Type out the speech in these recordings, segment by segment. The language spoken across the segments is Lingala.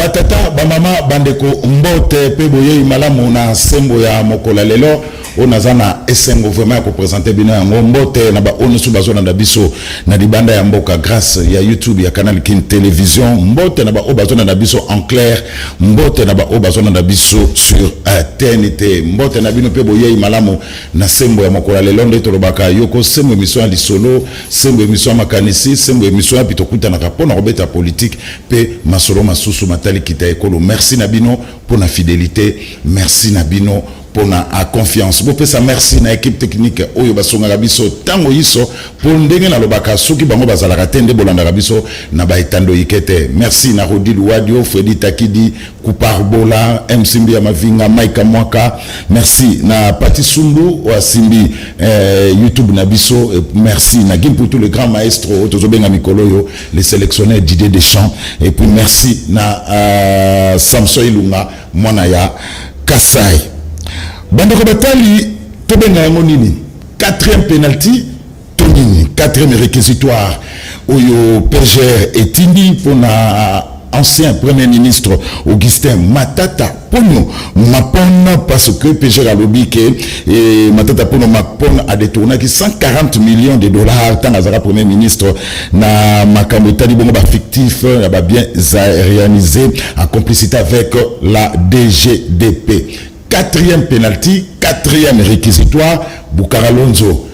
Batata, bamama, bandeko, mbote, peboye, malamu na sembo ya mokola lelo. On a zana esengo vraiment pour présenter bien un mbote na ba onu subazo na biso na dibanda ya mboka grâce ya YouTube ya canal Kin Télévision mbote na ba obazo na biso en clair mbote na ba obazo na biso sur TNT mbote na bino pe boye malamu na sembo ya mokola lelo ndo tolobaka yoko sembo émission ya lisolo sembo émission makanisi sembo émission ya pitokuta na kapona robeta politique pe masolo masusu matali kita ekolo merci na bino pour la fidélité merci na bino pour la confiance. Vous pouvez merci na équipe technique oyo basonga rabiso tango yiso pour ndenge na lobaka soki bango bazala katende bolanda rabiso na baitando yikete. Merci na Rodi Luadio, Freddy Takidi, Kupar Bola, MC ya Mavinga, Maika Mwaka. Merci na Pati Sumbu wa Simbi YouTube na biso. Merci na Gimputu le grand maestro Tozobenga Mikoloyo, le sélectionneur Didier Deschamps et puis merci na Samson Ilunga Mwanaya Kasai. Bandeko batali tobenga yango nini 4e penalty tonini 4e réquisitoire oyo PGR etindi pour na ancien premier ministre Augustin Matata Ponyo Mapon parce que PGR a lobby que Matata Ponyo Mapon a détourné 140 millions de dollars tant azara premier ministre na makambo tali bongo ba fictif ba bien réalisé en complicité avec la DGDP. 4e penalty, 4e réquisitoire, Boukara Lonzo.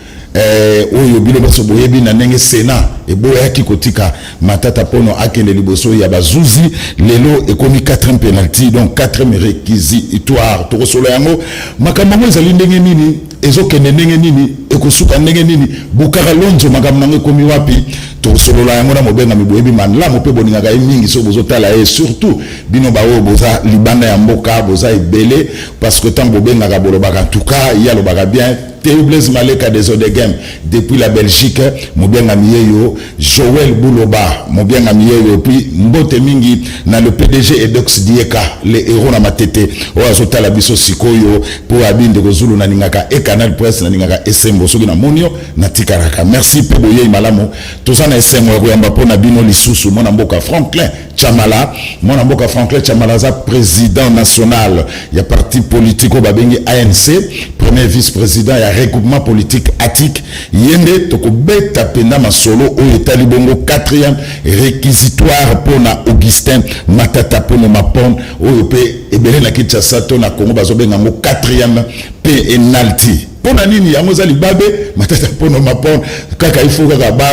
Oyo bilo baso boyebi na nenge Sénat et boya kikotika Matata Pono akende liboso ya bazuzi lelo ekomi 4e penalty donc 4e réquisitoire to solo yango makambo ezali ndenge nini ezokende ndenge nini ekosuka ndenge nini Boukara Lonzo makambo nango ekomi wapi to solo la yango na mobenga miboyebi manla mo pe boninga ga mingi so bozotala et surtout bino bawo boza libanda ya mboka boza ebele parce que tant bobenga ga bolobaka en tout cas il y a le baga bien Blaise Maleka des Odegem depuis la Belgique, Moubianga Mieyo, Joël Bouloba, Moubianga Mieyo, puis Mbote Mingi, na le PDG Edox Dieka, les héros na matete, Oazota la biso Sikoyo, pour Abin de Gozulu na Ningaka, et Canal Presse na Ningaka, Esembo, Sogi na Monio, na Tikaraka. Merci Peboye Malamo, Tozana Esembo, Royamba Pona Bino Lisusu, mon amboka Franklin Chamala, mon amboka Franklin Chamala, président national, il y a parti politique au Babengi ANC, premier vice-président, il y a regroupement politique ATIC, yende toko beta penda masolo o etali bongo 4e réquisitoire pour na Augustin Matata Pono Mapon o pe ebele na Kinshasa to na Congo bazobenga ngo 4e penalty. Pona nini yango zali babe Matata Pono Mapon kaka ifo kaka ba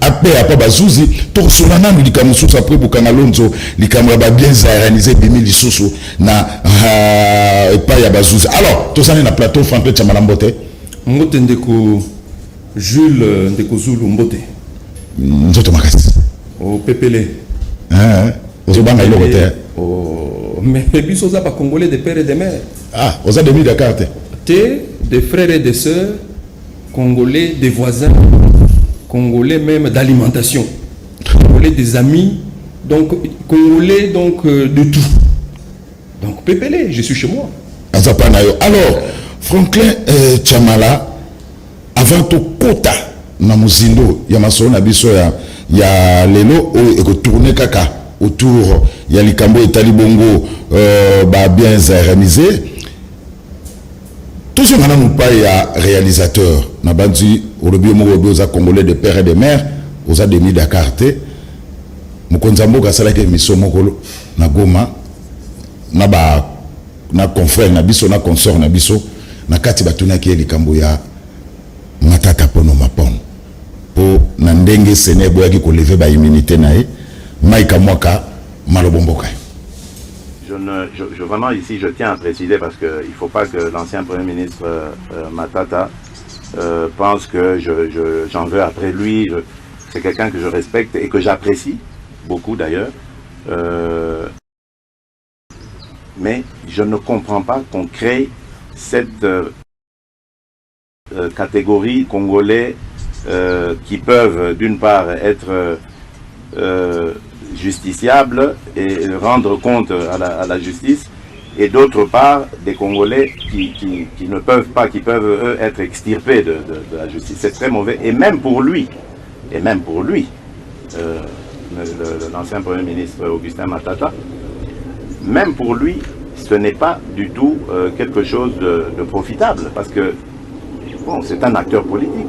après apa bazuzi to solana no likamu susu après Bukanga Lonzo likamu ba bien réalisé 2000 lisusu na epa ya bazuzi. Alors to sane na plateau Franklin Chamalambote Mbote ndeko Jules ndeko Zulu Mbote nzoto makasi au Pepele ozobanga iloko te mais biso za ba congolais de père et de mère oza demi Dakar te des frères et des sœurs congolais, des voisins congolais même d'alimentation congolais des amis donc congolais donc de tout donc Pepele je suis chez moi alors Franklin Chamala avant to kota na muzindo ya masolo na biso ya lelo o eko tourner kaka autour ya likambo etali bongo ba bien réalisé toujours ngana mupa ya réalisateur na bandi olobi mo oza congolais de père et de mère oza demi Dakar te mukonza mboka sala ke miso mokolo na Goma na confrère na biso na consort na biso na kati batunaki likambo ya Matata Pono Mapon po na ndenge sene boyaki ko lever ba immunité nae Maika Mwaka malobomboka. Vraiment ici je tiens à préciser parce que il faut pas que l'ancien premier ministre Matata pense que j'en veux après lui. C'est quelqu'un que je respecte et que j'apprécie beaucoup d'ailleurs. Mais je ne comprends pas qu'on crée cette catégorie congolais qui peuvent d'une part être justiciables et rendre compte à la justice, et d'autre part des Congolais qui ne peuvent pas, qui peuvent eux être extirpés de la justice. C'est très mauvais, et même pour lui, l'ancien Premier ministre Augustin Matata, même pour lui, ce n'est pas du tout quelque chose de profitable, parce que bon, c'est un acteur politique.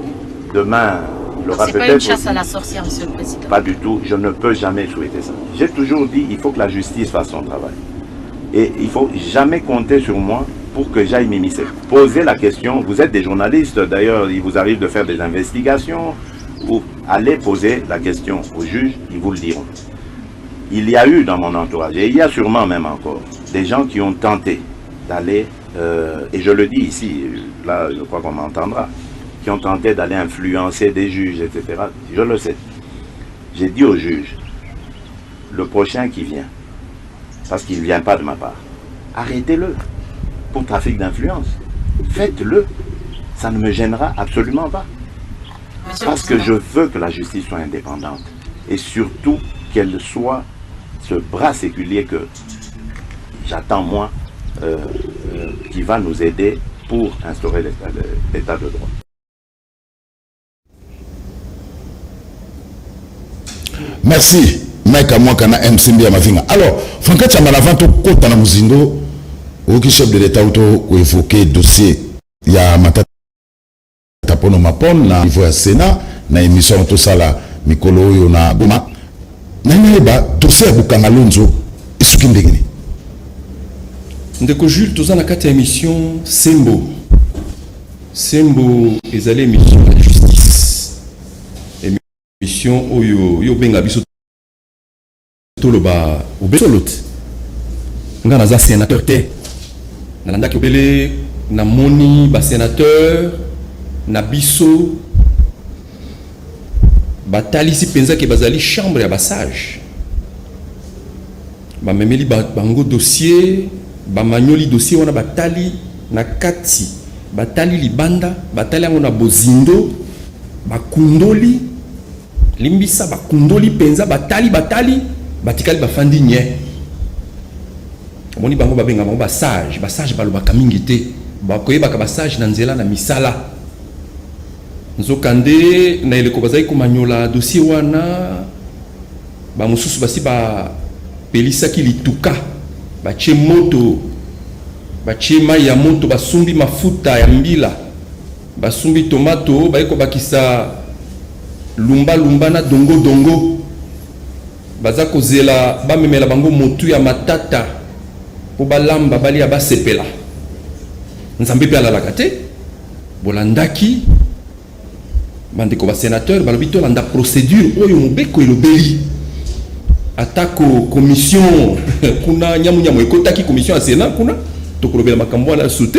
Demain, il aura C'est peut-être... pas une chasse à la sorcière, Monsieur le Président. Pas du tout, je ne peux jamais souhaiter ça. J'ai toujours dit, il faut que la justice fasse son travail. Et il ne faut jamais compter sur moi pour que j'aille m'immiscer. Posez la question, vous êtes des journalistes, d'ailleurs, il vous arrive de faire des investigations, ou allez poser la question aux juges, ils vous le diront. Il y a eu dans mon entourage, et il y a sûrement même encore, des gens qui ont tenté d'aller, et je le dis ici, là je crois qu'on m'entendra, qui ont tenté d'aller influencer des juges, etc. Je le sais. J'ai dit aux juges, le prochain qui vient, parce qu'il ne vient pas de ma part, arrêtez-le pour trafic d'influence. Faites-le. Ça ne me gênera absolument pas. Parce que je veux que la justice soit indépendante. Et surtout qu'elle soit ce bras séculier que j'attends moi, qui va nous aider pour instaurer l'état de droit. Merci. Mike Amwakana MCB à Mavinga. Alors, Franck Tchamalavant, Kota na Muzindo, qui chef de l'État auto évoqué dossier, il y a Matata Tapono Mapon, na niveau ya Sénat, na émission tout ça là, Mikolo yo na Goma. Na yeba dossier ya Bukangalonzo, isuki ndengeni. Ndeko Jules, tout ça na kati ya émission Sembo. Sembo ezali émission de justice. Émission oyo yo benga biso toloba obesolot. Nga naza sénateur te. Nalanda ki obele na moni ba sénateur na biso batali si penza ke bazali chambre ya basage. Ba memeli bango dossier, ba magnoli dossier wana batali na kati, batali libanda, batali yango na bozindo, bakundoli limbisa bakundoli penza batali batikali bafandi nye. Moni bango babenga bango basage balobaka mingi te, bakoyebaka basage na nzela na misala. Nzokande na eleko bazali komanyola dossier wana ba mususu basi ba pelisaki lituka batie moto batie mai ya moto basumbi mafuta ya mbila basumbi tomato bayeko bakisa lumba na dongo baza kozela bamemela bango motu ya matata po balamba bali ya basepela nzambe pe alalaka te bolandaki bandeko ba sénateur balobi to landa procédure oyo mobeko elobeli atako commission kuna nyamu ekotaki commission ya Sénat kuna to kolobela makambo na soute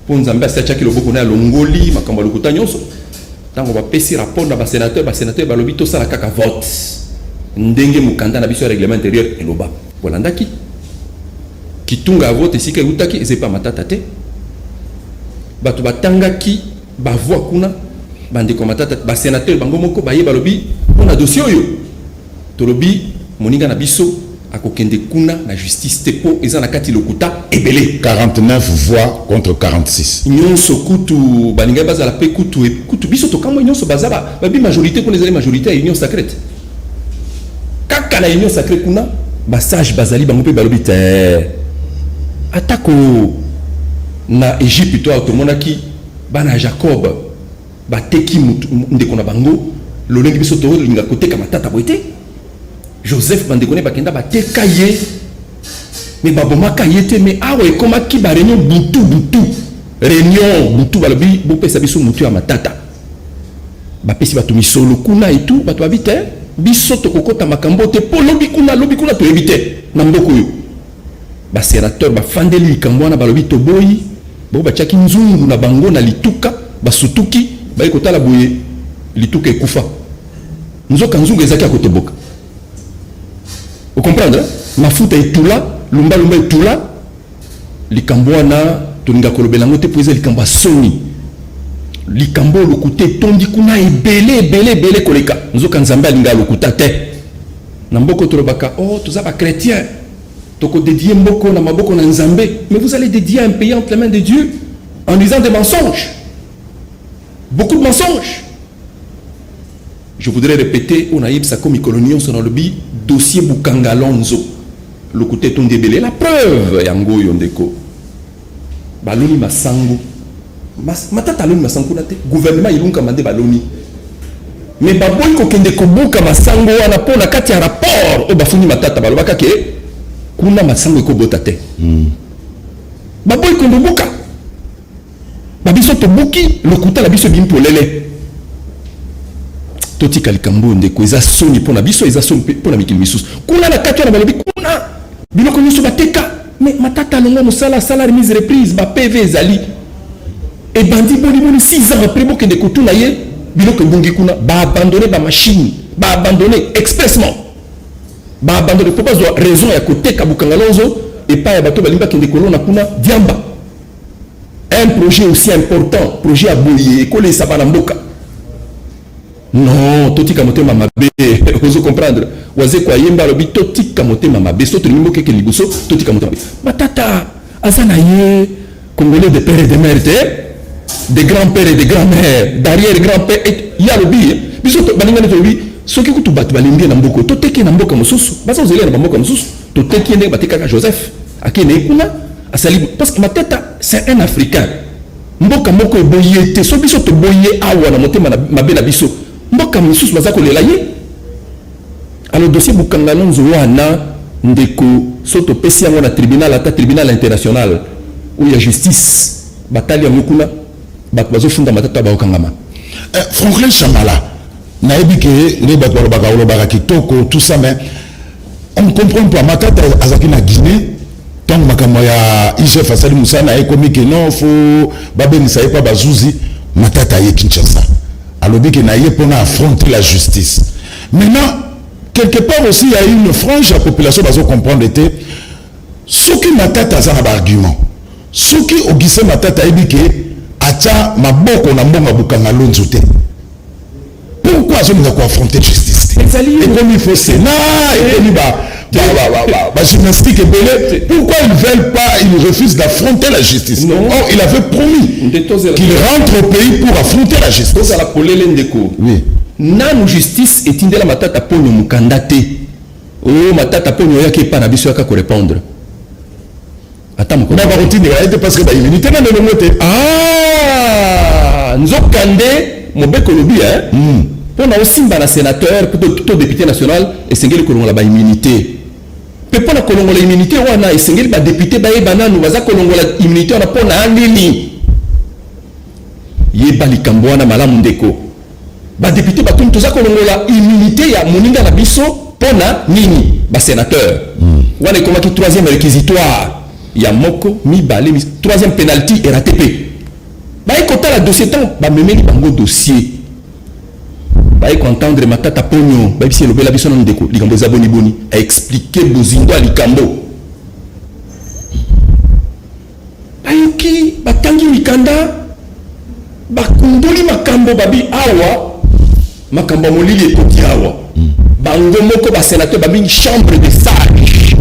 po nzambe asiachaki loboko na longoli makambo lokuta nyonso tango ba pesi rapport na ba sénateur balobi to sala kaka vote ndenge mukanda na biso règlement intérieur eloba bolandaki kitunga vote sika utaki ezepa matata te bato batangaki ba voix kuna bandeko matata ba sénateur bango moko baye balobi pona dossier oyo tolobi moninga na biso akokende kuna na justice te po eza na kati lokuta ebele 49 voix contre 46. Nyonso kutu baninga bazala pe kutu biso to kamwe nyonso bazaba babi majorité pour les éléments majorité à union sacrée. Kaka na union sacrée kuna basage bazali bango pe balobi te atako na Égypte to automonaki bana Jacob bateki ndeko na bango lolengi biso to linga koteka matata boite Joseph bandekone bakenda bateka ye mais babomaka ye te mais awa ekomaki ba réunion butu réunion butu balobi bopesa biso mutu ya matata bapesi bato misolo kuna et tout bato babite biso tokokota makambo te po lobi kuna to éviter na mboko yo ba sénateur bafandeli likambo wana balobi to boyi bo bachaki nzungu na bango na lituka basutuki bayi kotala boye lituka ekufa nzoka nzungu ezaki akotoboka. Vous comprenez? Mafuta etula, lumba etula, likambo wana tolinga kolobela ngote poeza likambo soni. Likambo lokute tondi kuna ebele koleka. Nzoka nzambe alinga lokuta te. Na mboko tolobaka oh toza ba chrétien. Toko dédier mboko na maboko na nzambe, mais vous allez dédier un pays entre les mains de Dieu en disant des mensonges. Beaucoup de mensonges. Je voudrais répéter, on a eu ça comme colonion sur le dossier Bukangalonzo. le côté ton débélé la preuve yango yondeko baloni masango matata aloni masango na te gouvernement ilunga mande baloni mais baboy ko kende ko buka masango wana pona kati ya rapport o bafuni matata balobaka ke kuna masango ko bota te baboy ko buka babiso to buki le kuta la biso bimpo lele toti kalikambo ndeko eza soni pona biso eza soni pona mikili misus kuna na kati na balobi kuna biloko nyonso bateka mais matata longo mosala salaire mise reprise ba PV ezali et bandi boni 6 ans après bokende kotuna ye biloko mbongi kuna ba abandonner ba machine ba abandonner expressement ba abandonner pour pas raison ya koteka bukanga lonzo et pas ya bato balimba kende kolona kuna diamba un projet aussi important projet à boyer école sabana mboka non totika motema mabe ozo comprendre waze kwa yemba lobi totika motema mabe so tolimo keke liboso totika motema matata azana ye congolais de père et de mère de grands-pères et de grands-mères d'arrière-grand-père il y a lobi biso balinga ne lobi soki kutu batu balimbi na mboko toteke na mboka mosusu basa ozeli na mboka mosusu toteki ne bateka Joseph akene kuna asali parce que matata c'est un africain mboka moko eboye te so biso to boye awa na motema mabe na biso mboka mosusu baza kolela ye alors dossier bukanga lonzo wana ndeko soto pesi yango na tribunal ata tribunal international où il y a justice batali yango kuna bato bazofunda matata baokangama Franklin Chamala nayebi ke nde bato balobaka kitoko tout ça mais on comprend pas matata azaki na Guinée tant makambo ya IGF asali musana ekomi ke non faut babenisa ye pa bazuzi matata ye Kinshasa alobi ke na ye pona affronter la justice maintenant quelque part aussi il y a une frange de la population bazo comprendre était soki matata aza na argument soki ogise matata yebi ke acha maboko na mbonga bukanga lonzo te pourquoi azolinga ko affronter justice te et comme il faut sénat et comme bah gymnastique et belé pourquoi ils veulent pas ils refusent d'affronter la justice non. Or il avait promis qu'il rentre au pays pour affronter la justice oui nanu justice etindela matata ponyo mukanda te oh matata ponyo yake pa na biso yaka ko répondre attends ko ba routine ya été parce que ba immunité na le moté ah nzokande mobeko lobi hein pona osimba na sénateur to député national et sengeli ko la ba immunité pe pona ko la immunité wana et sengeli ba député ba e bananu baza ko la immunité wana pona andini ye balikambo wana malamu ndeko ba député ba tum toza ko la immunité ya moninga na biso pona nini ba sénateur wana ekomaki troisième réquisitoire ya moko mibale troisième penalty RATP ba ekotala dossier tant ba memeli bango dossier ba entendre matata ponyo ba bisi lobela biso na ndeko likambo za boni a expliquer bozindo likambo ba yuki batangi mikanda ba kunduli makambo babi awa makambo molili ekoti awa bango moko ba sénateur babi chambre de sage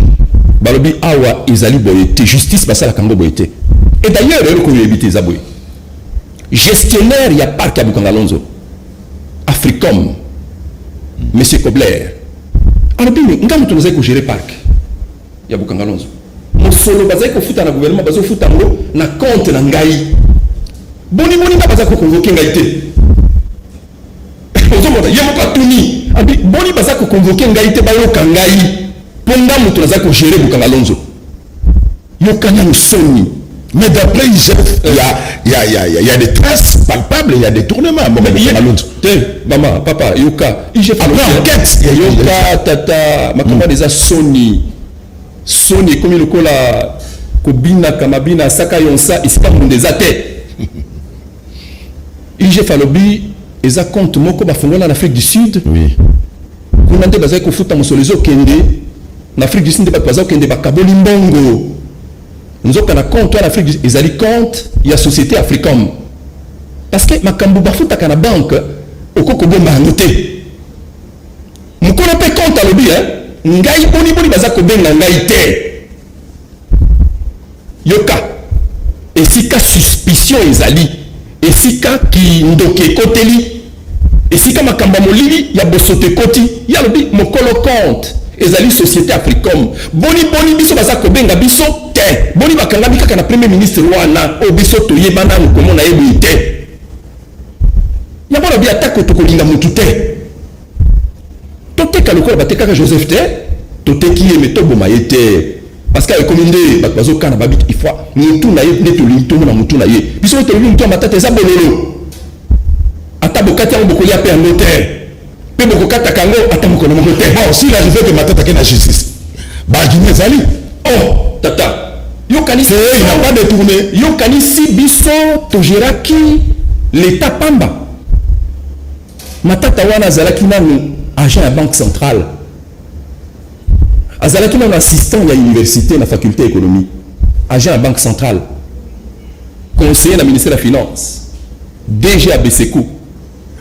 balobi awa ezali boyete justice basala kango boyete et d'ailleurs elle ko yebite za boy gestionnaire ya parc ya Bukanga Lonzo Africom monsieur Kobler alors bien ngam to nazai ko gérer parc ya Bukanga Lonzo mosolo bazai ko futa na gouvernement bazo futa ngo na compte na ngai boni na baza ko convoquer ngai te ozo mona yemo ka tuni abi boni baza ko convoquer ngai te ba yo kangai ponga mutu nazai ko gérer Bukanga Lonzo yo kana musoni. Mais d'après IGF, il y a des traces palpables, il y a des tournements. Bon, mais maman, papa, Yoka, IGF, enquête, Yoka, tata, ma commande des Sony, comme il colle la Kobina, Kamabina, Saka Yonsa, il se passe des athées. IGF, Alobi, ils a compte moko bafongola en Afrique du Sud. Oui. Kuna nde bazai ko futa mosolezo kende, en Afrique du Sud, nde bazai kende bakaboli mbongo. Nous avons un compte en Afrique, ils ont compte, il y a société Africom. Parce que ma kambuba futa kana banque, au kokobo mangote. Moukono pe compte à l'obi, hein. Ngai boni bazako benga ngai te. Yoka. Et si ka suspicion ezali, et si ka ki ndoke koteli, et si ka makamba molili, ya bosote koti, ya l'obi mokolo compte. ezali société Africom boni biso baza kobenga biso te boni bakanga bikaka na premier ministre wana o biso toyebana komona yebi te ya bona bi atako tokolinga mutu te toteka lokola batekaka Joseph te toteki ye metoboma ye te parce que comme inde bazo kana babi il faut mutu na ye ne tolinto na mutu na ye biso tolinto matata eza bololo ata bokati yango bokoli ape yango te pe bokokata kango ata mokolo moko te bon s'il arrivait que matata ke na justice bagine zali oh tata yokani il n'a pas détourné yokani si biso togeraki l'état pamba matata wana azalaki nanu agent ya banque centrale azalaki nanu assistant ya université na faculté économie agent ya banque centrale conseiller na ministère de finance DG à Beseko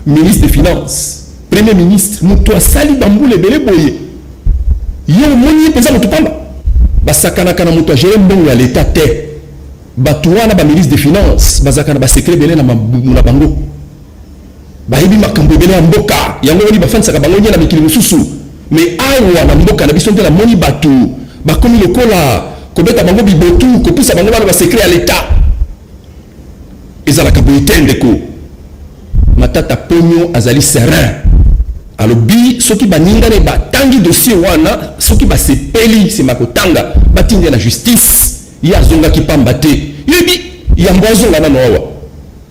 ministre des finances premier ministre mutu asali bambule ebele boye yo moni peza mutu pamba basakanaka na mutu agere mbongo ya l'état te bato wana baministre des finances bazalaka na basekret ebele na bango bayebi makambo ebele ya mboka yango woni bafandisaka bango nye na mikili mosusu mais awa na mboka na biso nde na moni bato bakomi lokola kobeta bango bibotu kopusa bango bana basekret ya l'état ezalaka boye te ndeko matata ponyo azali serein alobi soki baningane batangi dossier wana soki basepeli sema kotanga batindi na justice ye azongaki pamba te yebi yango azonga nano awa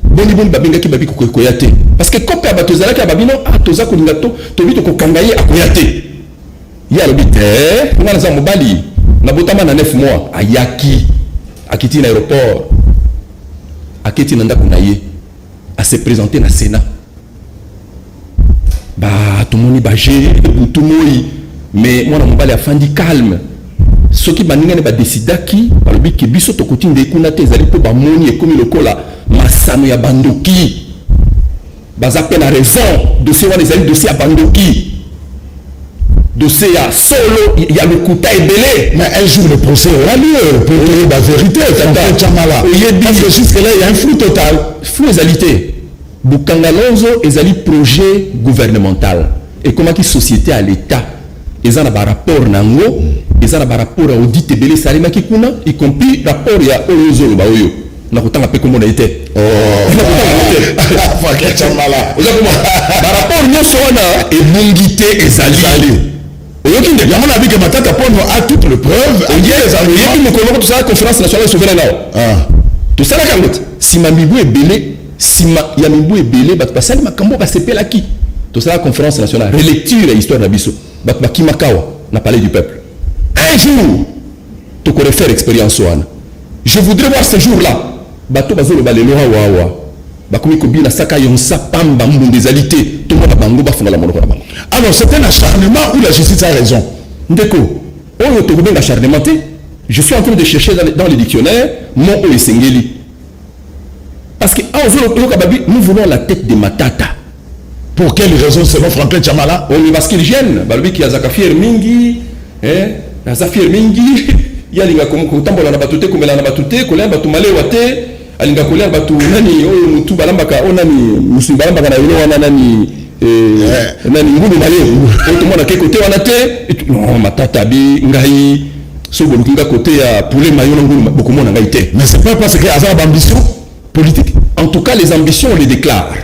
boni babengaki babi kokoya te parce que kope ya bato ezalaki ya babino toza kolinga tobi tokokanga ye akoya te ye alobi te nga naza mobali nabotama na 9 mois ayaki akiti na aéroport aketi na ndako na ye à se présenter na Sénat. Tout le monde est tout le monde, mais moi, je suis afandi calme. Ce qui m'a dit que décidaki, par le but que biso to continue de kunate zali po ba moni et comme le kola masano ya bandoki. Bazape na raison dossier wana zali dossier ya bandoki. Dossier ya solo il y a le kuta ebele. Mais un jour le procès aura lieu pour dire la vérité. Parce que jusque là il y a un flou total. Flou ezalité. Bukanga Lonzo ezali projet gouvernemental. Et comment qui société à l'État. Ils ont un rapport nango. Ils ont un rapport à audit ebele salima ki kuna. Y compris rapport ya Olozo le baoyo. Na kutanga pe comment on a été. Oh. Faké chamala. Oza comment. Rapport nyo sona et bungité ezali. Il y a mon avis que Matata Ponyo a toutes les preuves. Il y a tout ça, la conférence nationale souveraine. Tout ça, la carotte. Si ma mibou est belé, si ma yamibou est belé, bah, ça, ma cambo, bah, c'est là qui. Tout ça, la conférence nationale. Relecture l'histoire d'Abisso. Bah, qui Makawa, n'a parlé du peuple. Un jour, tu pourrais faire expérience. Je voudrais voir ce jour-là. Bah, tu vas le balé, le hawa. Bah, comme il combine à Saka Yonsa, Pamba, Mbondésalité, tout le monde a bango, bah, fondamentalement, la bango. Alors, c'est un acharnement où la justice a raison. Ndeko, je suis en train de chercher dans les dictionnaires mon O Sengeli. Parce que nous voulons la tête de Matata. Pour quelle raison selon Franklin Chamala? Parce qu'il gêne. Balbi qui a Zakafir Mingi, Zafir Mingi, il y a les gars comme Tambola Nabatute, comme la Nabatute, Colin Batumale Wate, Alinga Colin Batu Nani, Mutu Balambaka, Onani, Musulbalambaka, Nani. Nani ngulu malé tout le monde à quel côté on a été non matata bi ngai so bolukinga côté à poulet mayo ngulu beaucoup monde ngai té mais c'est pas parce que avoir d'ambition politique. En tout cas les ambitions on les déclare.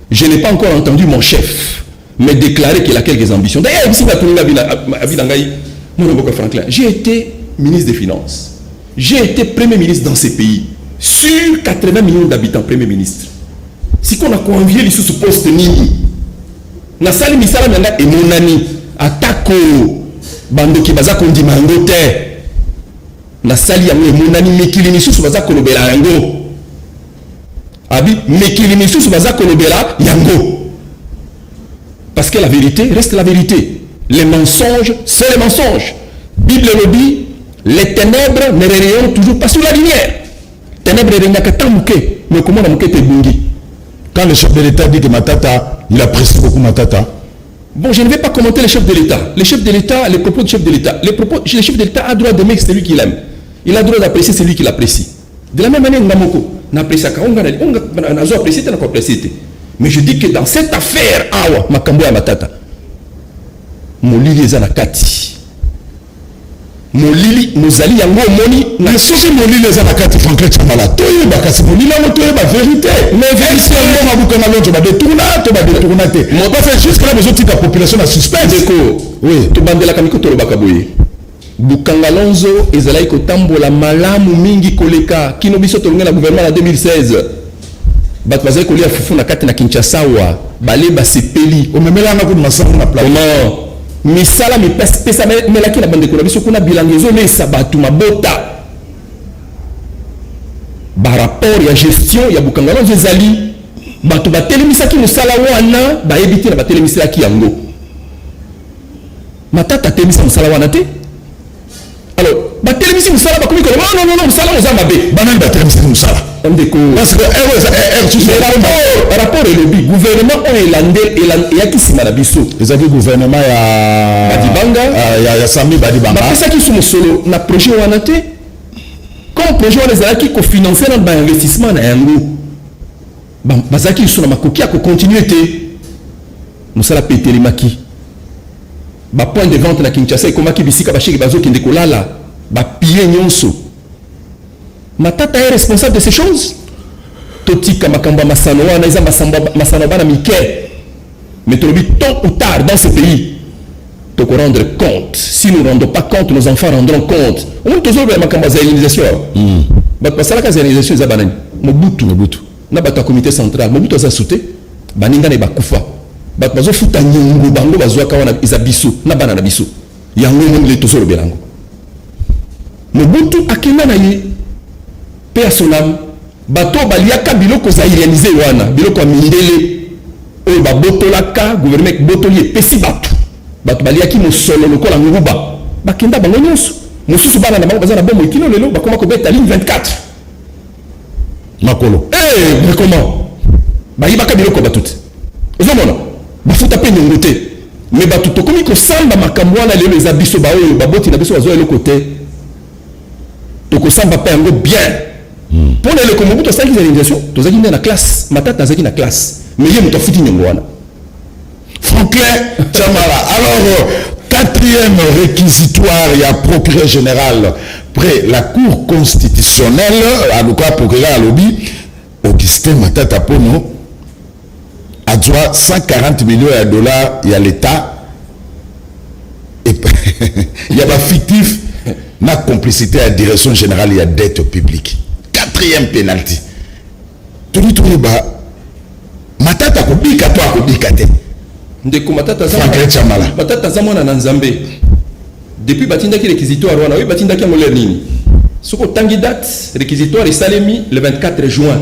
Je n'ai pas encore entendu mon chef me déclarer qu'il a quelques ambitions. D'ailleurs ici Franklin, j'ai été ministre des Finances. J'ai été premier ministre dans ces pays sur 80 millions d'habitants premier ministre. Si qu'on a convié les sous poste nini na sali misala nanga emonani atako bando ki baza kondima yango te na sali yango emonani mikili misusu baza kolobela yango abi mikili misusu baza kolobela yango parce que la vérité reste la vérité, les mensonges c'est les mensonges. Bible le dit, les ténèbres ne rayonnent toujours pas sur la lumière. Ténèbres regnaka tamuke mais comment na muke te bungi. Quand le chef de l'État dit que Matata, il apprécie beaucoup Matata. Bon, je ne vais pas commenter le chef de l'État. Le chef de l'État, les propos du chef de l'État. Le chef de l'État a droit d'aimer celui qu'il aime. Il a droit d'apprécier celui qu'il apprécie. De la même manière, Namoko n'apprécie pas. On a apprécié, on a apprécié. Mais je dis que dans cette affaire, Awa, Makambo et Matata, mon livre est Zanakati. molili mozali yango omoni mais soki molili eza na kati Franklin Chamala toyeba kasi molili yango toyeba vérité mais vérité yango mabuka na lonto badetourna to badetourna te parce que jusque là bezotika population na suspense ndeko oui tobandelaka miko tolobaka boye bukanga lonzo ezalaki kotambola malamu mingi koleka kino biso tolonge na gouvernement na 2016 bato bazali kolia fufu na kati na Kinshasa wa bale basepeli omemelanga kuna masango na place comment misala mipesa melaki na bandeko na biso kuna bilango ezolesa bato mabota barapport ya gestion ya bukanga lonzo ezali bato batelemisaki mosala wana bayebi te na batelemisaki yango matata atelemisa mosala wana te alors batelemisi mosala bakomi koloba non mosala oza mabe banani batelemisi mosala ndeko parce que rapport elobi gouvernement oyo eyaki nsima na biso ezalaki gouvernement ya Badibanga ya Sami Badibanga bapesaki so mosolo na projet wana te comme projet wana ezalaki kofinanse na bainvestissement na yango bazalaki so na makoki ya kocontinue te mosala mpe etelemaki bapoint de vente na Kinshasa ekomaki bisika basheki bazokende kolala bapie nyonso matata est responsable de ces choses totika makambo ya masano wana eza masano bana mike mais tolobi tôt ou tard dans ce pays toko rendre compte si nous ne rendons pas compte nos enfants rendront compte omoni tozolobela makambo ya zéréalisation bato basalaka zéréalisation eza banani Mobutu na bato ya comité central Mobutu aza sute baninga na bakufa bato bazofuta nyongo bango bazwaka wana eza biso na bana na biso yango omoni le tozolobela yango Mobutu akenda na ye pe ya sonam bato baliaka biloko za iréalisé wana biloko ya mindele oyo babotolaka gouvernement botoli epesi bato baliaki mosolo lokola nguba bakenda bango nyonso mosusu bana na bango baza na bomo ekino lelo bakoma kobeta ligne 24 makolo mais comment bayibaka biloko bato te ozomona bafuta mpe nyongo te mais bato tokomi kosamba makambo wana lelo eza biso baoyo baboti na biso bazwa eloko te tokosamba mpe yango bien pour les Mobutu asalaki réalisation tozaki nde na classe matata azaki na classe mais ye moto afuti nyongo wana Franklin Chamala alors quatrième réquisitoire il y a procureur général près la cour constitutionnelle à quoi procureur alobi Augustin Matata Pono a droit 140 millions de dollars il y a l'état et il y a pas fictif na complicité à la direction générale il y a dette publique. Quatrième pénalty. Tout ba matata kobika to akobika te. Ndeko matata za Franklin Chamala. Matata za mwana na Nzambe. Depuis batindaki réquisitoire wana, oui batindaki ngolé nini. Soko tangi date réquisitoire est salemi le 24 juin.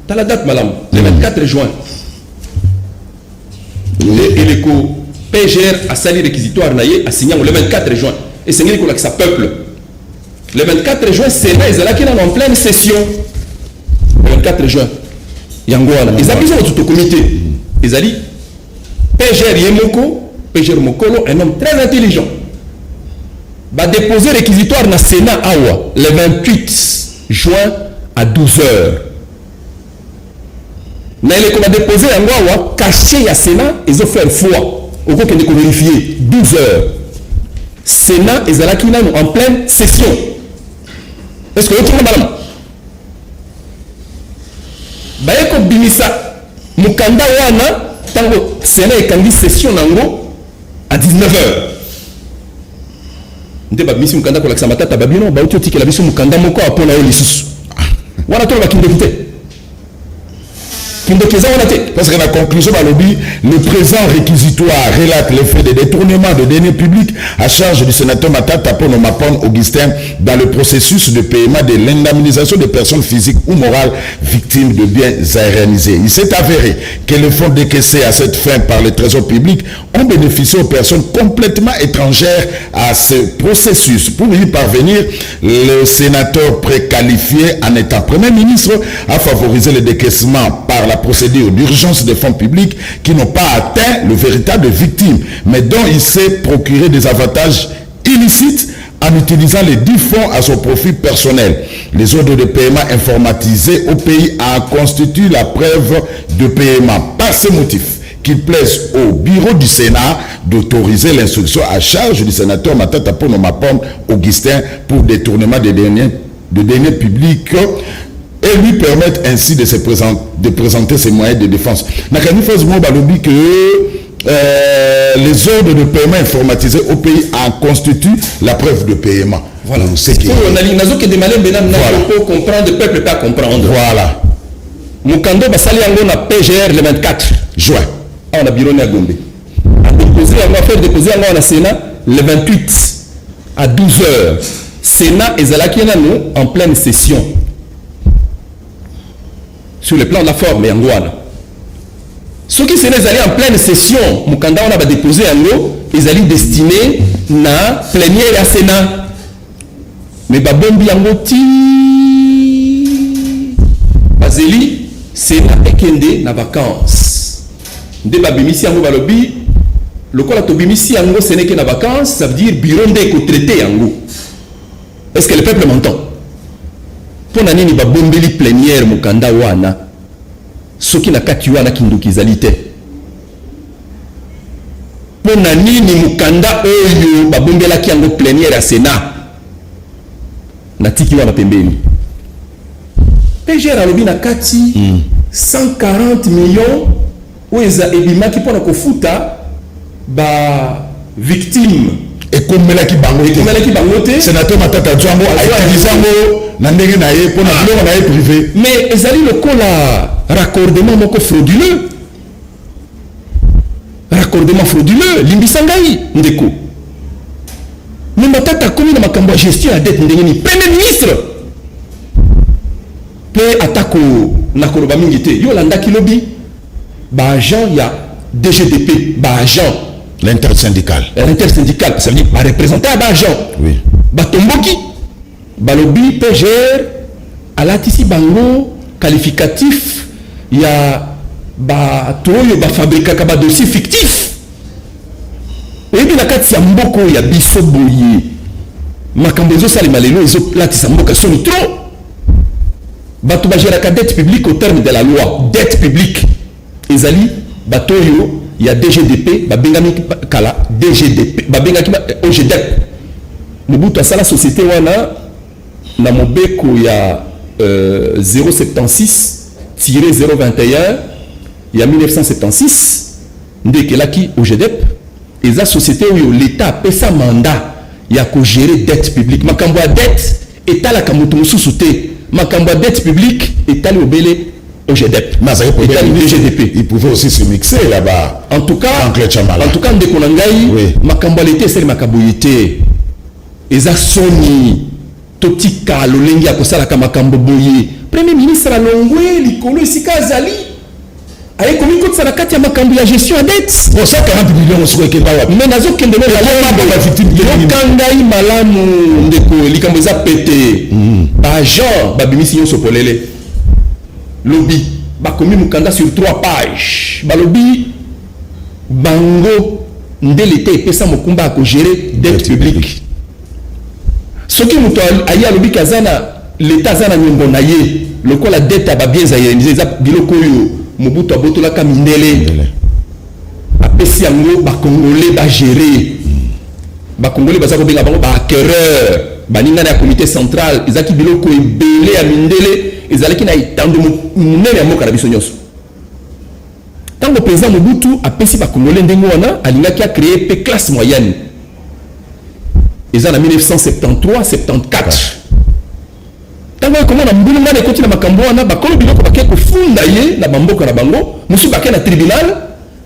T'as la date madame, le 24 juin. Et le PGR a sali réquisitoire naie a signé le 24 juin. Et c'est ngeli ko sa peuple. Le 24 juin, Sénat est en pleine session. Le 24 juin. Yangoana. Ils ont tout au comité. Ils ont dit PGR Yemoko, PGR Mokolo, un homme très intelligent, va déposer réquisitoire dans le Sénat Awa le 28 juin à 12h. Mais il a déposé un Awa caché à Sénat, ils ont fait foi. Au coup qu'ils ont vérifié 12h. Sénat est en pleine session. Est-ce que vous trouvez madame? Bayeko bimisa mukanda wana tango Sénat est session nango à 19h. Nde ba bimisi mukanda ko lakisa matata babino ba uti tikela biso mukanda moko apona o lisusu. Wana to ba kindokite. Parce que la conclusion de lobby, le présent réquisitoire relate les faits de détournement de deniers publics à charge du sénateur Matata Pono Mapon Augustin dans le processus de paiement de l'indemnisation des personnes physiques ou morales victimes de biens aérianisés. Il s'est avéré que les fonds décaissés à cette fin par le trésor public ont bénéficié aux personnes complètement étrangères à ce processus. Pour y parvenir, le sénateur préqualifié en étant Premier ministre a favorisé le décaissement par la procédure d'urgence des fonds publics qui n'ont pas atteint le véritable victime, mais dont il s'est procuré des avantages illicites en utilisant les 10 fonds à son profit personnel. Les ordres de paiement informatisés au pays en constituent la preuve de paiement. Par ce motif, qu'il plaise au bureau du Sénat d'autoriser l'instruction à charge du sénateur Matata Ponomapom Augustin pour détournement de deniers publics et lui permettre ainsi de présenter ses moyens de défense. Nakani Fosmo Balobi que les ordres de paiement informatisés au pays en constituent la preuve de paiement. Voilà. C'est qui. Pour comprendre, le peuple pas comprendre. Voilà. Mukando basali yango na PGR le 24 juin. On a bureau na Gombe. A déposé, on va faire déposer yango na Sénat le 28 à 12h. Sénat ezalaki na nous en pleine session. Sur le plan de la forme yango wana. Ceux qui sont allés en pleine session, Mukanda on a déposé yango, ils allaient destiné na plénière à Sénat. Mais babombi yango ti Bazeli Sénat ekende na vacances. Nde babimisi yango balobi lokola to bimisi yango ce n'est que na vacances, ça veut dire bureau ndeko traité yango. Est-ce que le peuple m'entend? Pour nani babombeli plénière Mukanda wana soki na kati wana kinduki ezali te. Pour nani Mukanda oyo babombelaki yango plénière à Sénat na tiki wana pembeni. PGR alobi na kati 140 millions oyo eza ebimaki mpona kofuta ba victime ekomelaki bango te sénateur Matata Django aizango na ndenge na ye mpona biloko na ye privé. Mais ezali lokola raccordement moko frauduleux. Raccordement frauduleux limbisa ngai ndeko. Mais Matata komi na makambo ya gestion ya dette ndenge ni premier ministre. Pe atako na koloba mingi te yo landaki lobi ba agent ya DGDP ba agent l'intersyndical, ça veut dire ba représentant ba agent oui ba tomboki ba lobi PGR alatisi bango qualificatif ya ba toyo ba fabrikaka ba dossier fictif. Et bien la kati ya mboko ya biso boye makambo ezosalema lelo ezolatisa mboka soni trop. Bato bageraka dette publique au terme de la loi. Dette publique ezali batoyo ya DGDP babengami kala DGDP babengaki OGDEP. Mobutu asala société wana na mobeko ya 076-021 ya 1976 ndekelaki OGDEP eza société oyo l'état apesa mandat ya ko gérer dette publique. Makambo ya dette etalaka moto mosusu te. Makambo ya dette publique etali obele OGDEP. Etali DGDP. Il pouvait aussi se mixer là-bas. En tout cas ndeko na ngai makambo ya l'été c'est makambo yete. Eza soni totika lolengi ya kosalaka makambo boye. Premier ministre alongwe likolo esika azali. Aye komi kotsa na kati ya makambo ya gestion ya dette. Pour ça 40 millions osiko ekenda wapi? Mais nazo kende na la victime de kangai malamu ndeko likambo eza pété. Ba agent babimisi nyonso polele. Lobby bakomi mukanda sur 3 pages. Ba lobby bango nde l'état epesa mokumba ko gérer dette publique. Soki muto ayi alobi kazana l'état zana nyongo na ye lokola dette ba bien zayenze za biloko yo Mobutu abotola ka mindele apesi yango ba congolais ba gérer ba congolais bazako benga bango ba acquéreur baninga na comité central ezaki biloko ebele ya mindele ezalaki na itando munene ya mboka na biso nyonso. Tango président Mobutu apesi ba congolais ndenge wana alingaki a créer pe classe moyenne eza na 1973-74. Tango comment na mbulu ngane koti na makambo wana bakolo biloko bake kofunda ye na bamboka na bango musu bake na tribunal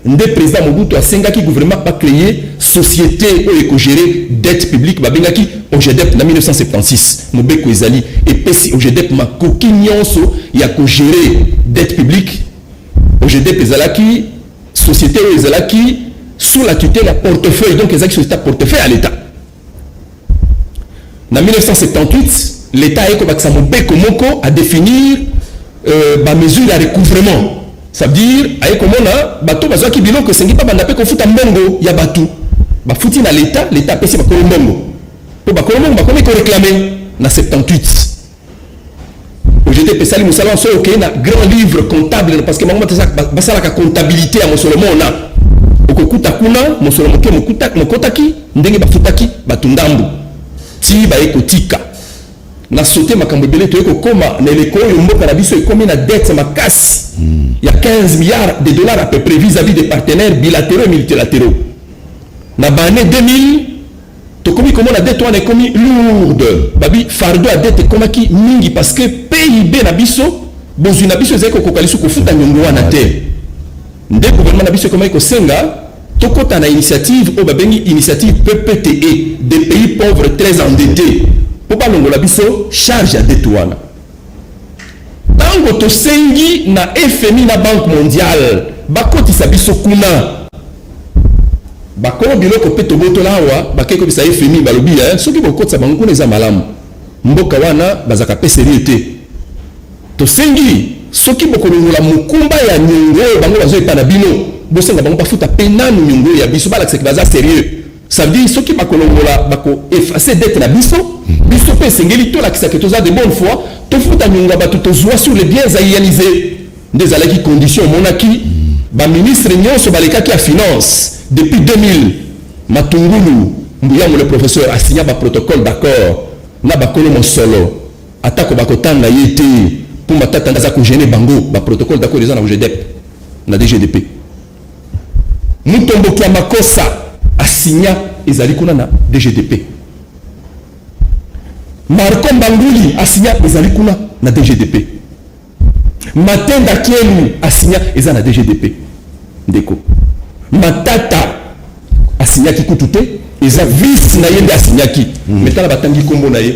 nde président Mobutu asengaki gouvernement ba créer société oyo ko gérer dette publique babengaki OGDEP na 1976 mobeko ezali epesi OGDEP makoki nyonso ya ko gérer dette publique. OGDEP ezalaki société oyo ezalaki sous la tutelle à portefeuille, donc ezalaki société à portefeuille à l'état. En 1978 l'État a définir ma mesure de recouvrement. Ça veut dire que bato bazwa ki biloko sengi pa banda pe ko futa mbongo ya batu. Ba futi na l'État pesi ba ko mbongo. Po ba ko mbongo ba ko réclamer na 78. OGDP sali musala so ok na grand livre comptable parce que maman ça basala ka comptabilité à mosolomo na okokuta kuna mosolomo ke mokotaki ndenge bafutaki batundambu ti ba ekotika na sauté makambo belé to ekokoma na eleko yo mboka na biso ekomi na dette makasi il y a 15 milliards de dollars à peu près vis-à-vis des partenaires bilatéraux et multilatéraux na bané 2000 tokomi comment la dette on est commis lourde babi fardeau à dette comme qui mingi parce que PIB na biso bozu na biso ezeko kokalisu kofuta nyongo wana te nde gouvernement na biso comme ko senga tokota na initiative o babengi initiative PPTE des pays pauvres très endettés pour pas longola biso charge à dette wana tango to sengi na FMI na Banque mondiale bakotisa biso kuna bakolo biloko pe tobotola awa bakeko bisa FMI balobi soki bokotisa bango kuna eza malamu mboka wana bazaka pe sérieux te to sengi soki bokolongola mukumba ya nyongo bango bazo epana bino bosenga bango bafuta pe nanu nyongo ya biso balakisa ki baza sérieux ça veut dire soki bakolongola bako effacer dette na biso biso pe sengeli to lakisa que toza de bonne foi to futa nyongo bato to zoa sur les biens aïanisés des alaki conditions monaki ba ministre nyonso balekaki ya finance depuis 2000 Matungulu Mbuyamo le professeur a signé un protocole d'accord na bakolo mosolo atako bakotanga yete pour matata ndaza ko gêner bango ba protocole d'accord les na OGDP na DGDP Mutombo kwa makosa a signé ezali kuna na DGDP Marco Mbanguli a signé ezali kuna na DGDP Matenda Kielu a signé ezali na DGDP ndeko Matata asignaki kutute eza vice na yende asignaki metala batangi kombo na ye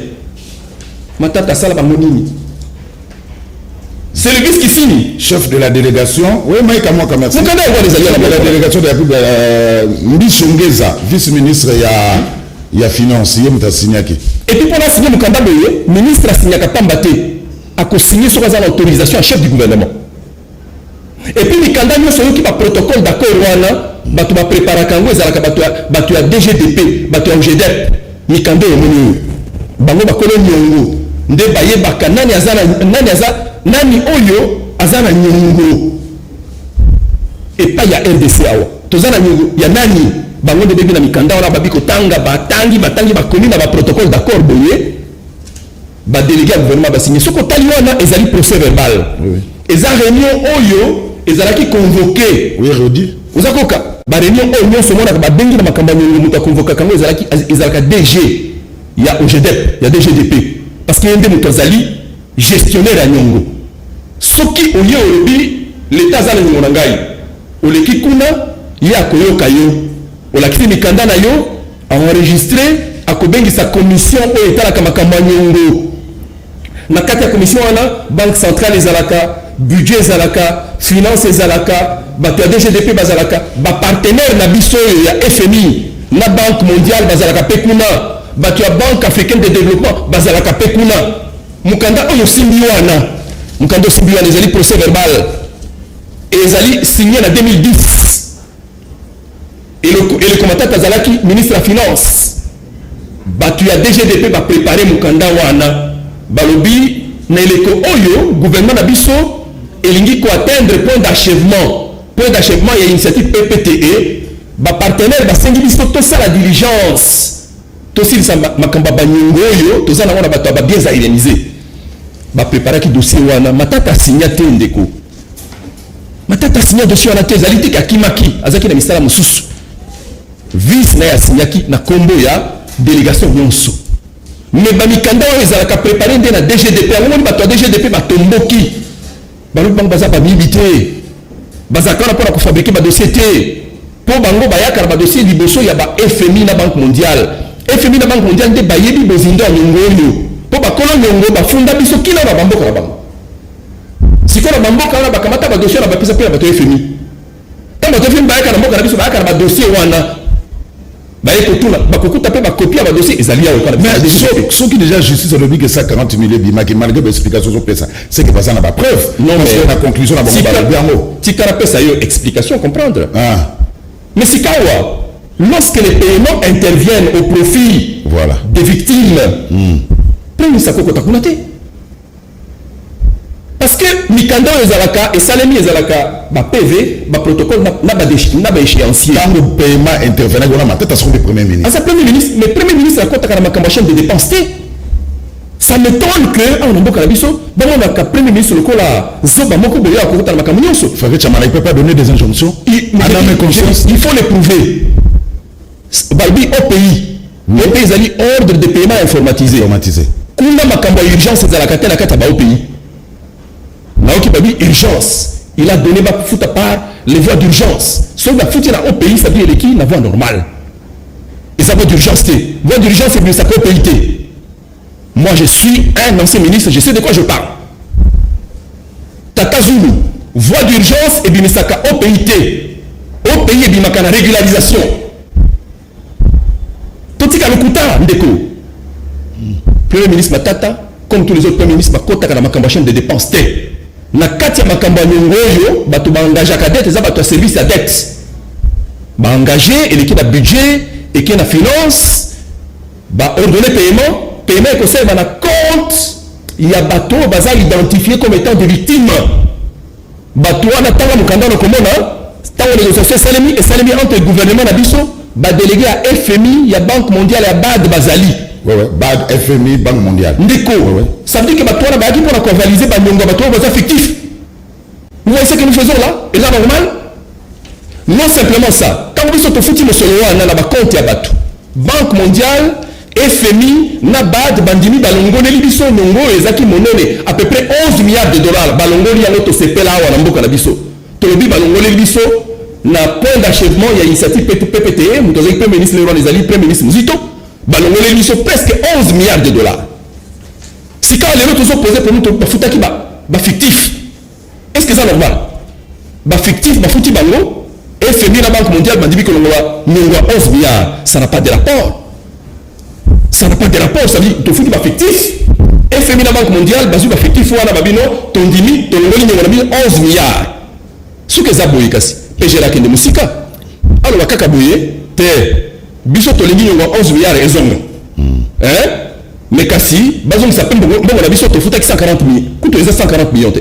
Matata sala bango nini c'est le vice qui signe chef de la délégation oui Maïka moi comme merci mukanda ya les alliés de la délégation de la République Mbishongeza vice ministre ya finance ye muta signaki et puis pour la signer mukanda boye ministre asignaka pambate ako signer sur la autorisation à chef du gouvernement et puis mikanda nyoso yoki ba protocole d'accord wana bato ba prépara kango ezalaka bato ya DGDP bato ya OGDP mikanda yomoni bango bakolo nyongo nde bayebaka nani oyo azana nyongo epa ya RDC awa tozana nyongo ya nani bango nde bebi na mikanda wana babiko tanga batangi bakomi na ba protocole d'accord boye ba délégué à gouvernement ba signé soko tali wana ezali procès verbal eza réunion oyo ezalaki convoqué oui Rodi uzakoka ba réunion oyo nyonso mona ba bengi na makamba nyongo muta convoqué kango ezalaka DG ya OGDP ya DGDP parce que yende muto azali gestionnaire ya nyongo soki oyo olobi l'état azala nyongo na ngai oleki kuna ye akoyoka yo olakisi mikanda na yo enregistré akobengisa commission oyo etalaka makambo ya nyongo na kati ya commission wana banque centrale ezalaka budget ezalaka finance ezalaka bato ya DGDP bazalaka ba partenaire na biso ya FMI na banque mondiale bazalaka pe kuna bato ya banque africaine de développement bazalaka pe kuna mukanda oyo simbi wana mukanda simbi wana ezali procès verbal ezali signé na 2010 et le commentateur azalaki ministre ya finance bato ya DGDP ba préparer mukanda wana balobi na eleko oyo gouvernement na biso elingi ko atteindre point d'achèvement ya initiative PPTE ba partenaire basengi biso to sala diligence to silisa makamba banyongo oyo tozana wana bato ba bien aïranisé ba préparer ki dossier wana Matata signa te ndeko Matata signa dossier wana te ezali te kakimaki azaki na misala mosusu vice na ya signaki na kombo ya délégation nyonso mais bamikanda oyo ezalaka préparé nde na DGDP yango bato ya DGDP batomboki balobi bango baza bamiyibi te bazalaka wana mpona kofabrike badossier te mpo bango bayaka na badossier liboso ya ba FMI na banque mondiale FMI na banque mondiale nde bayebi bozindo ya nyongo oyo mpo bakolo nyongo bafunda biso kino na bamboka na bango sikoyo na bamboka wana bakamata badossier na bapesa mpe na bato ya FMI ntango bato ya FMI bayaka na mboka na biso bayaka na badossier wana bakokuta pe bakopia ba dossier ezali awo kana mais ceux qui déjà justice a lobby que ça 40 000 bimaki malgré l'explication sur ça c'est que pas na ba preuve non mais la conclusion la bombe ba biango tikara pe ça yo explication comprendre mais si kawa lorsque les paiements interviennent au profit voilà des victimes prenez ça kokota kunate Parce que Mikando Ezalaka et Salemi Ezalaka, PV, protocole, n'a pas échéancier. Quand le paiement intervenait, on a ma tête à son premier ministre. Ah, ça, Premier ministre, mais Premier ministre, raconte à ma chaîne de dépenses. Ça m'étonne que, on a beaucoup de choses, on a un Premier ministre, le coup là, Zoba, Moko, Boya, Kouta, ma camion. Farid Chamala, il ne peut pas donner des injonctions. Il faut les prouver. Balbi, au pays, ils ont ordre de paiement informatisé. Kuna makambo urgence ezalaka te na kati ya au pays. Naoki babi urgence. Il a donné ma foot à part les voies d'urgence. Sauf la foot au pays, ça veut dire qui la voie normale. Et ça voie d'urgence te. Voie d'urgence c'est bien ça au pays te. Moi je suis un ancien ministre, je sais de quoi je parle. Tata Zulu, voie d'urgence et bien ça au pays te. Au pays et bien la régularisation. Totika lokuta ndeko. Premier ministre Matata, comme tous les autres premiers ministres, bakota kana makambo chaîne de dépenses te. Na kati ya makambo nyongoyo, batu ba engagé à dette, ça batu service à dette. Ba engagé et l'équipe de budget et qui na finance, ba ordonner paiement que ça na compte, il y a bateau baza identifié comme étant des victimes. Bateau na tanga mukanda no komona, tango négociation salemi et salemi entre le gouvernement na biso, ba délégué à FMI, il y a Banque mondiale et BAD Bazali. Oui, BAD, FMI, Banque mondiale. Ndeko, ça veut dire que toi, là, pour convaliser, c'est fictif. Vous voyez ce que nous faisons là? Et là, normal? Non simplement ça. Quand vous êtes au foutu, monsieur Loa, on a la compte à Batou. Banque mondiale, FMI, Nabad, Bandimi, Balongo, Nelibiso, Nongo, et Zaki Monone, à peu près 11 milliards de dollars. Balongo, il y a l'autre CP là, on a un Kanabiso. Tolobi, Balongo, Nelibiso, na point d'achèvement, il y a initiative PPTE, vous avez le Premier ministre Leroy Nezali, Premier ministre Mouzito. Balongolé lui sont presque 11 milliards de dollars. Si quand les autres ont posé pour nous, Bafoutaki, fictif. Est-ce que c'est normal? Fictif, Bafouti Bango, FMI, la Banque mondiale, m'a dit que l'on a 11 milliards. Ça n'a pas de rapport. Ça n'a pas de rapport. Ça veut dire que tu fictif. FMI, la Banque mondiale, Bazou, fictif, ou Babino, ton dimi, ton ngoli, on a 11 milliards. Ce que ça bouille, kasi. PGRA Kende Moussika. Alors, Wakaka bouille, t'es. Biso tolingi yongo 11 milliards et zongo. Hein? Mais kasi, bazong s'appelle bon la biso te fouta 140 millions. Coûte les 140 millions te.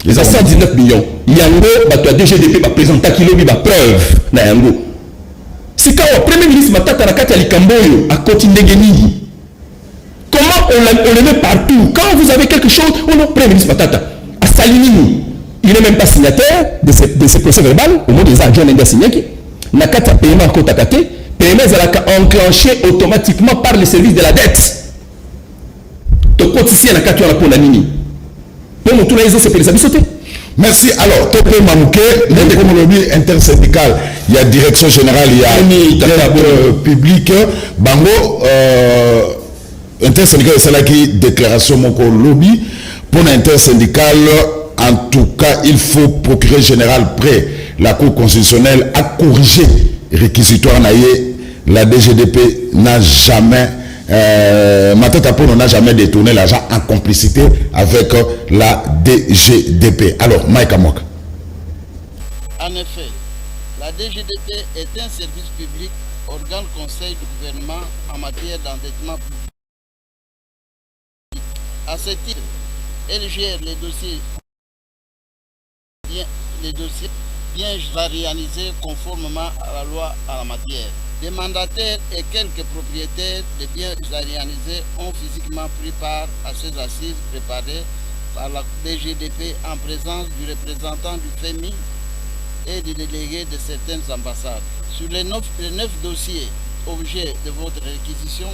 Les 119 millions. Yango, bah toi DGDP va présenter kilo bi ba preuve na yango. Si quand le premier ministre Matata na kati ya likamboyo à continuer geni. Comment on le met partout? Quand vous avez quelque chose, on a premier ministre Matata à Salini. Il n'est même pas signataire de ce procès verbal au moins des agents n'a signé. Na kati ya paiement kotakate. PME est enclenché automatiquement par les services de la dette. Merci. Alors, Topé Mamouké, l'économie intersyndical, il y a direction générale, il y a public, Bango, intersyndical, c'est là qui déclaration mon lobby. Pour l'intersyndical, en tout cas, il faut procureur général près la Cour constitutionnelle à corriger réquisitoire naïe. La DGDP n'a jamais, n'a jamais détourné l'argent en complicité avec la DGDP. Alors, Mike Amok. En effet, la DGDP est un service public, organe conseil du gouvernement en matière d'endettement public. À ce titre, elle gère les dossiers bien réalisés conformément à la loi en la matière. Des mandataires et quelques propriétaires des biens réalisés ont physiquement pris part à ces assises préparées par la DGDP en présence du représentant du FMI et des délégués de certaines ambassades. Sur les 9 dossiers objets de votre réquisition,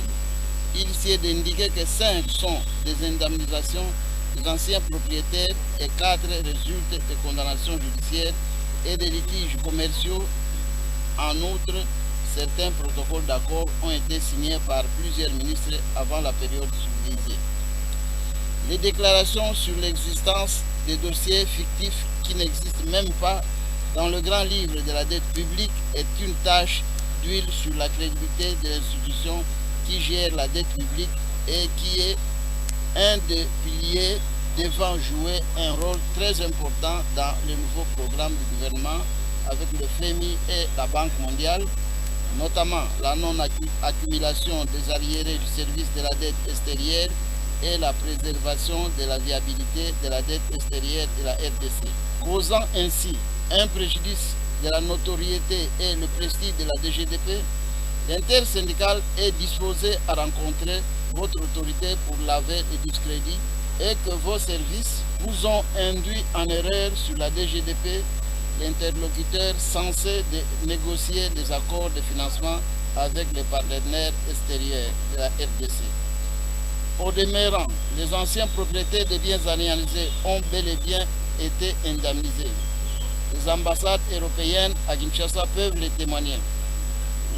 il s'y est indiqué que 5 sont des indemnisations des anciens propriétaires et 4 résultent de condamnations judiciaires et des litiges commerciaux. En outre, certains protocoles d'accord ont été signés par plusieurs ministres avant la période sublisée. Les déclarations sur l'existence des dossiers fictifs qui n'existent même pas dans le grand livre de la dette publique est une tâche d'huile sur la crédibilité de l'institution qui gère la dette publique et qui est un des piliers devant jouer un rôle très important dans le nouveau programme du gouvernement avec le FMI et la Banque mondiale, notamment la non-accumulation des arriérés du service de la dette extérieure et la préservation de la viabilité de la dette extérieure de la RDC, causant ainsi un préjudice de la notoriété et le prestige de la DGDP, l'intersyndicale est disposé à rencontrer votre autorité pour laver le discrédit et que vos services vous ont induit en erreur sur la DGDP, l'interlocuteur censé négocier des accords de financement avec les partenaires extérieurs de la RDC. Au demeurant, les anciens propriétaires des biens réalisés ont bel et bien été indemnisés. Les ambassades européennes à Kinshasa peuvent le témoigner.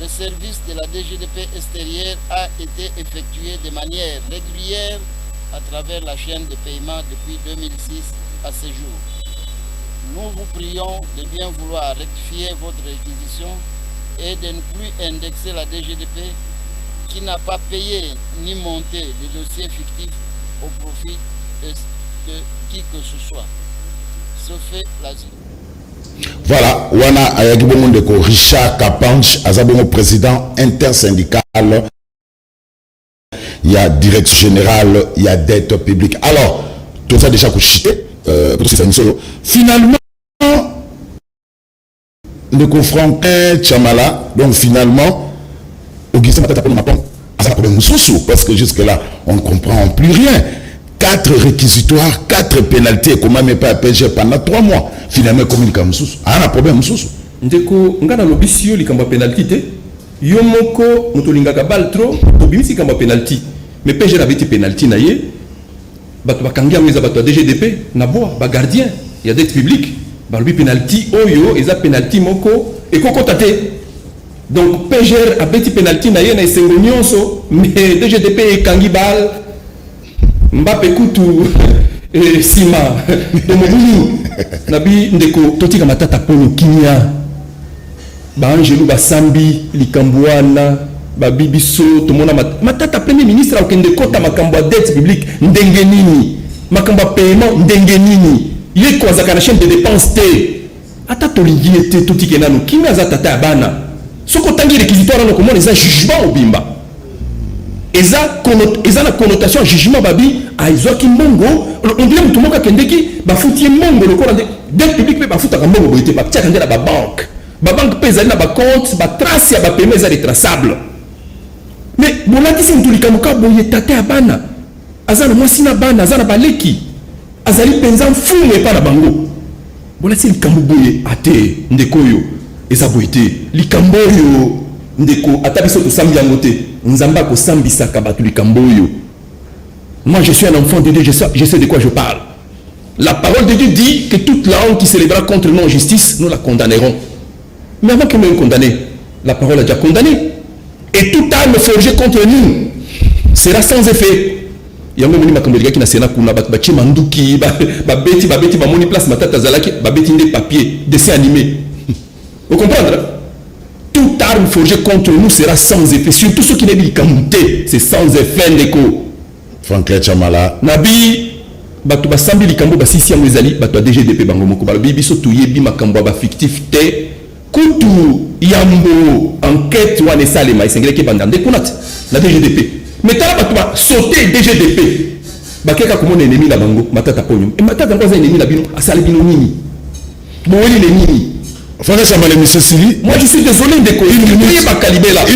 Le service de la DGDP extérieure a été effectué de manière régulière à travers la chaîne de paiement depuis 2006 à ce jour. Nous vous prions de bien vouloir rectifier votre réquisition et de ne plus indexer la DGDP qui n'a pas payé ni monté des dossiers fictifs au profit de qui que ce soit. Ce fait l'asile. Voilà, wana ayaki bongo ndeko Richard Kapanch azabongo président intersyndical, il y a direction générale, il y a dette publique. Alors, tout ça déjà couché, finalement, ndeko Franklin Chamala, donc finalement, Augustin Matata pour nous parce que jusque-là, on ne comprend plus rien. 4 réquisitoires, 4 pénalités, comment même pas PG pendant 3 mois. Finalement, comme il y a un problème. Ndeko, ngana lobisio li kamba pénalité. Yomoko, motolingaka baltro, obimisi kamba pénalité. Mais PG la beti pénalité na ye. Bato bakangia mweza bato DGDP, na boa, ba gardien, il y a dette publique. Ba lobi pénalité oyo, eza pénalité moko, et koko tate. Donc PG a beti pénalité na ye na esengo nyonso, mais DGDP e kangi bal. Mbappé Koutou Sima Domobulu Nabi Ndeko Totika Matata Polo Kinya Ba Angelo Basambi Likambouana Ba Bibiso Tomona Matata Premier ministre au Kendekota Makamba dette publique Ndengenini Makamba paiement Ndengenini Yeko Azaka na chaîne de dépenses T Ata Tolingi T Totika Nano Kinya Zatata Abana Soko Tangi réquisitoire Comment les a jugement au Bimba Eza la connotation jugement babi a izoki mongo on dirait tout le monde kendeki ba fouti mongo le corps dette publique pe ba futa ka mongo boité ba tia kandela ba banque pesa na ba compte ba trace ya ba paiement za retraçable mais bolati si mtulika muka boye tate abana azana mwasina bana azana baleki azali penza mfume pa na bango bolati likambo boye ate ndekoyo eza boité likambo yo ndeko atabiso to sambi yangote nzamba ko sambisa kabatu likambo yo. Moi je suis un enfant de Dieu, je sais de quoi je parle. La parole de Dieu dit que toute langue qui s'élèvera contre nos justice, nous la condamnerons. Mais avant que nous nous condamnions, la parole a déjà condamné. Et toute arme forgée contre nous sera sans effet. Yango moni makambo qui na sena kuna ba chi manduki ba beti ba moni place matata zalaki ba beti ndé papier dessin animé. Vous comprenez? Toute arme forgée contre nous sera sans effet. Surtout ceux qui n'ont pas monté, c'est sans effet ndeko. Franklin Chamala Nabi bato basambi likambo basisi ya mwezali bato DGDP bango moko balobi biso tuyebi makambo ba fictif te kutu yambo enquête wana esalema esengeli banda ndekunat na DGDP mais tala bato ba sauter DGDP bakeka komona ennemi na bango matata ponyo et matata ngoza ennemi na bino asali bino nini boeli le nini. Franklin Chamala monsieur Sili, moi je suis désolé de quoi une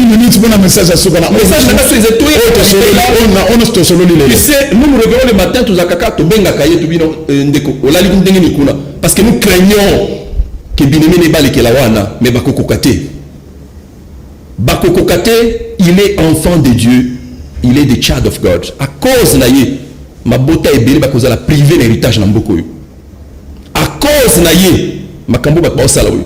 minute bon message à ce qu'on a message na so ezeto on est solo lile. Tu sais nous nous réveillons le matin tous akaka to benga kaye to bino ndeko olali ndenge ni kuna parce que nous craignons que binemi ne bale ke la wana mais bakokokate il est enfant de Dieu, il est the child of God à cause na ye mabota ebele bakoza la privé l'héritage na mboko yo à cause na ye makambo ba salawi.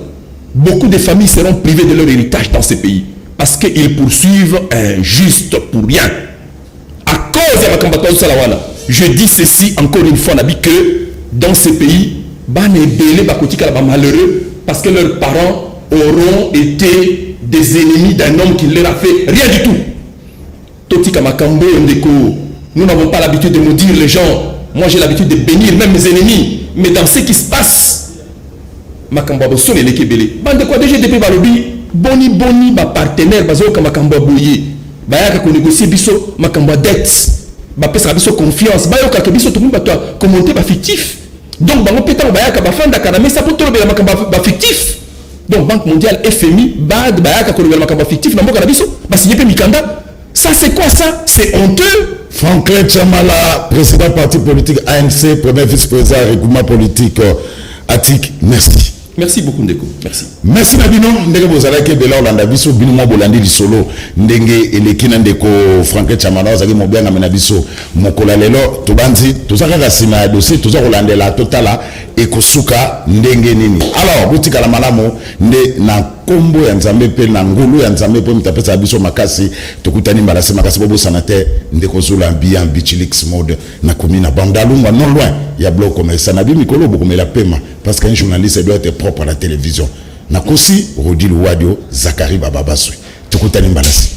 Beaucoup de familles seront privées de leur héritage dans ces pays parce qu'ils poursuivent un juste pour rien. À cause de makambo ba salawana, je dis ceci encore une fois nabi que dans ces pays, ban ebele bakotika ba malheureux parce que leurs parents auront été des ennemis d'un homme qui leur a fait rien du tout. Totika makambo ndeko, nous n'avons pas l'habitude de maudire les gens. Moi j'ai l'habitude de bénir même mes ennemis, mais dans ce qui se passe makambo boso le lekebele bande ko DGDP balobi boni ba partenaire bazo ka makambo boye bayaka ko négocier biso makambo dette ba pesa biso confiance ba yoka ke biso tout monde ba commenter ba fictif donc bango pétan ba yaka ba fanda kana mais ça pour tout le ba fictif donc Banque mondiale FMI bad ba yaka ko le makamba fictif na mboka na biso ba signer pe mikanda. Ça c'est quoi ça? C'est honteux. Franklin Chamala, président parti politique ANC, premier vice-président regroupement politique Atik, merci. Merci beaucoup Ndeko, merci. Merci Nabino, ndenge bozala ke bela olanda biso bino mo bolandi lisolo ndenge elekina ndeko Franklin Chamala ozaki mo bien amena biso mokola lelo tobanzi tozaka kasima ya dossier toza kolandela totala ekosuka ndenge nini. Alors botika la malamu nde na kombo ya nzambe pe na ngulu ya nzambe pe mutapesa biso makasi tokutani mbalasi makasi bobo sanate ndeko zula bien Bichilix mode na komina Bandalungwa non loin ya bloc commerçant na bi mikolo bokomela pema parce qu'un journaliste doit être propre à la télévision. Nakosi Rodil Wadio Zakari Bababasui. Tukutani mbalasi.